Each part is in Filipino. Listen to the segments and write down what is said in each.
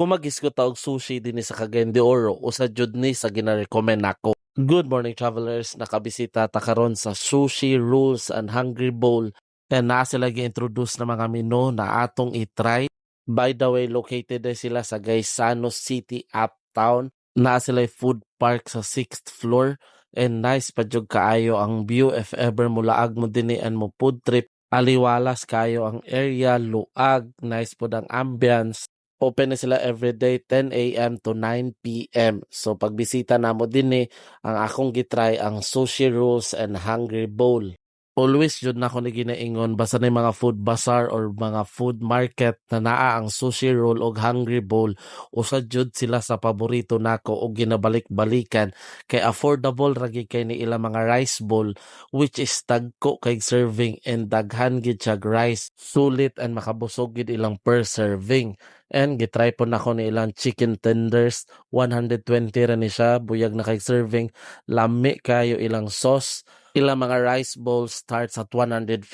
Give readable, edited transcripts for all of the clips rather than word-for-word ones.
Kung mag-isgot og sushi dinhi sa Cagayan de Oro, usa jud ni sa gina-recommend nako. Good morning travelers, nakabisita ta karon sa Sushi Rules and Hungry Bowl. And naa sila gi-introduce na mga menu na atong i-try. By the way, located na sila sa Gaisano City, Uptown. Naa sila food park sa 6th floor. And nice pa jud kaayo ang view if ever mulaag mo dinhi and mo food trip. Aliwalas kayo ang area, luag, nice po ang ambience. Open na sila everyday 10 a.m. to 9 p.m. So pagbisita na mo din ang akong gitry ang Sushi Rolls and Hungry Bowl. Always jud na ako ni ginaingon basta na mga food bazaar or mga food market na naa ang sushi roll o hungry bowl. Usa jud sila sa paborito nako og ginabalik-balikan kay affordable ragi kay ni ila mga rice bowl which is tagko kay serving and daghan gid siya rice. Sulit and makabusog gid ilang per serving. And gitry po nako ni ilang chicken tenders, 120 ra ni siya, buyag na kay serving, lami kayo ilang sauce. Ilang mga rice bowls starts at 150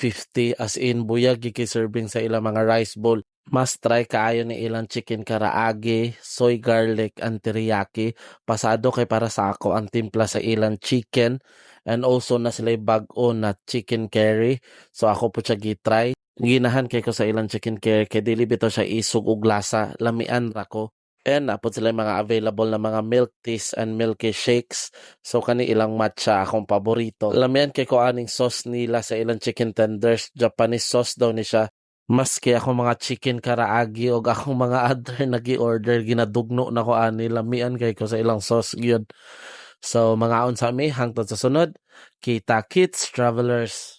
as in buyag kay serving sa ilang mga rice bowl. Must try kaayo ni ilang chicken karaage, soy garlic and teriyaki. Pasado kay para sa ako ang timpla sa ilang chicken and also na sila bag-o na chicken curry. So ako po siya gitry. Ginahan kay ko sa ilang chicken curry kay dili bitaw siya isog og lasa, lamian ra ko. And napod sila mga available na mga milk teas and milky shakes. So kani ilang matcha akong paborito. Lamian kay ko aning sauce nila sa ilang chicken tenders. Japanese sauce daw ni siya. Maski ako mga chicken karaagi o akong mga other nagi-order, ginadugno na ko ani. Lamian kay ko sa ilang sauce yun. So mga on sa mi, hangtod sa sunod. Kita kits travelers.